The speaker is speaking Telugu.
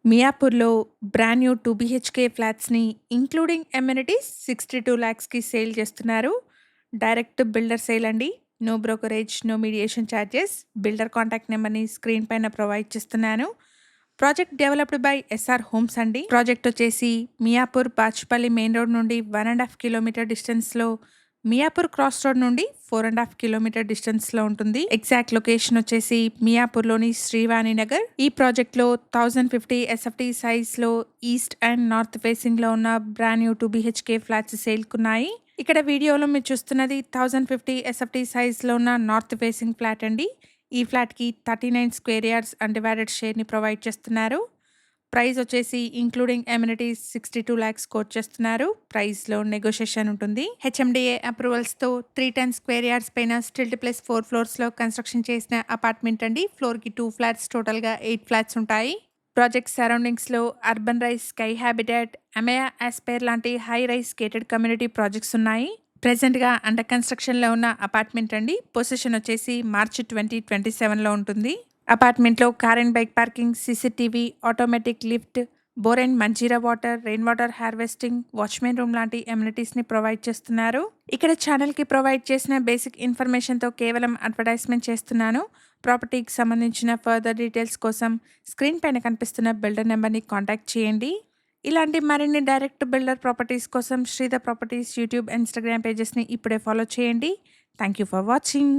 మియాపూర్‌లో బ్రాండ్ న్యూ 2 బీహెచ్‌కే ఫ్లాట్స్‌ని ఇంక్లూడింగ్ అమెనిటీస్ 62 లాక్స్‌కి సేల్ చేస్తున్నారు. డైరెక్ట్ బిల్డర్ సేల్ అండి. No brokerage, no mediation charges. Builder contact నెంబర్‌ని స్క్రీన్ పైన ప్రొవైడ్ చేస్తున్నాను. Project developed by SR homes అండి. ప్రాజెక్ట్ వచ్చేసి మియాపూర్ బాచ్పల్లి మెయిన్ రోడ్ నుండి 1.5 కిలోమీటర్ డిస్టెన్స్‌లో, మియాపూర్ క్రాస్ రోడ్ నుండి 4.5 కిలోమీటర్ డిస్టెన్స్‌లో ఉంటుంది. ఎగ్జాక్ట్ లొకేషన్ వచ్చేసి మియాపూర్‌లోని శ్రీవాణి నగర్. ఈ ప్రాజెక్ట్‌లో 1050 ఎస్ఎఫ్టీ సైజ్‌లో ఈస్ట్ అండ్ నార్త్ ఫేసింగ్‌లో ఉన్న బ్రాండ్ న్యూ 2 బీహెచ్‌కే ఫ్లాట్స్ సేల్‌కున్నాయి. ఇక్కడ వీడియోలో మీరు చూస్తున్నది 1050 ఎస్ఎఫ్టీ సైజ్‌లో ఉన్న నార్త్ ఫేసింగ్ ఫ్లాట్ అండి. ఈ ఫ్లాట్‌కి 39 స్క్వేర్ యార్డ్స్ అన్‌డివైడెడ్ షేర్‌ని ప్రొవైడ్ చేస్తున్నారు. ప్రైస్ వచ్చేసి ఇంక్లూడింగ్ అమ్యూనిటీస్ 62 లాక్స్ కోట్ చేస్తున్నారు. ప్రైస్‌లో నెగోషియేషన్ ఉంటుంది. హెచ్ఎండిఏ అప్రూవల్స్‌తో 310 స్క్వేర్ యార్డ్స్ పైన స్టిల్ట్ ప్లస్ 4 ఫ్లోర్స్‌లో కన్స్ట్రక్షన్ చేసిన అపార్ట్మెంట్ అండి. ఫ్లోర్‌కి 2 ఫ్లాట్స్, టోటల్‌గా 8 ఫ్లాట్స్ ఉంటాయి. ప్రాజెక్ట్ సరౌండింగ్స్‌లో Urban Rise, Sky Habitat, Ameya Aspire లాంటి high rise gated community projects ఉన్నాయి. ప్రెజెంట్‌గా అండర్ కన్స్ట్రక్షన్‌లో ఉన్న అపార్ట్మెంట్ అండి. పొజిషన్ వచ్చేసి మార్చి 2027లో ఉంటుంది. అపార్ట్మెంట్‌లో car and bike parking, CCTV, automatic lift, bore and Manjira water, rain water harvesting, watchmen room లాంటి అమ్యూనిటీస్‌ని ప్రొవైడ్ చేస్తున్నారు. ఇక్కడ ఛానల్‌కి ప్రొవైడ్ చేసిన బేసిక్ ఇన్ఫర్మేషన్‌తో కేవలం అడ్వర్టైజ్మెంట్ చేస్తున్నాను. ప్రాపర్టీకి సంబంధించిన ఫర్దర్ డీటెయిల్స్ కోసం స్క్రీన్ పైన కనిపిస్తున్న బిల్డర్ నెంబర్‌ని కాంటాక్ట్ చేయండి. ఇలాంటి మరిన్ని డైరెక్ట్ బిల్డర్ ప్రాపర్టీస్ కోసం శ్రీధర్ ప్రాపర్టీస్ యూట్యూబ్, ఇన్‌స్టాగ్రామ్ పేజెస్‌ని ఇప్పుడే ఫాలో చేయండి. Thank you for watching.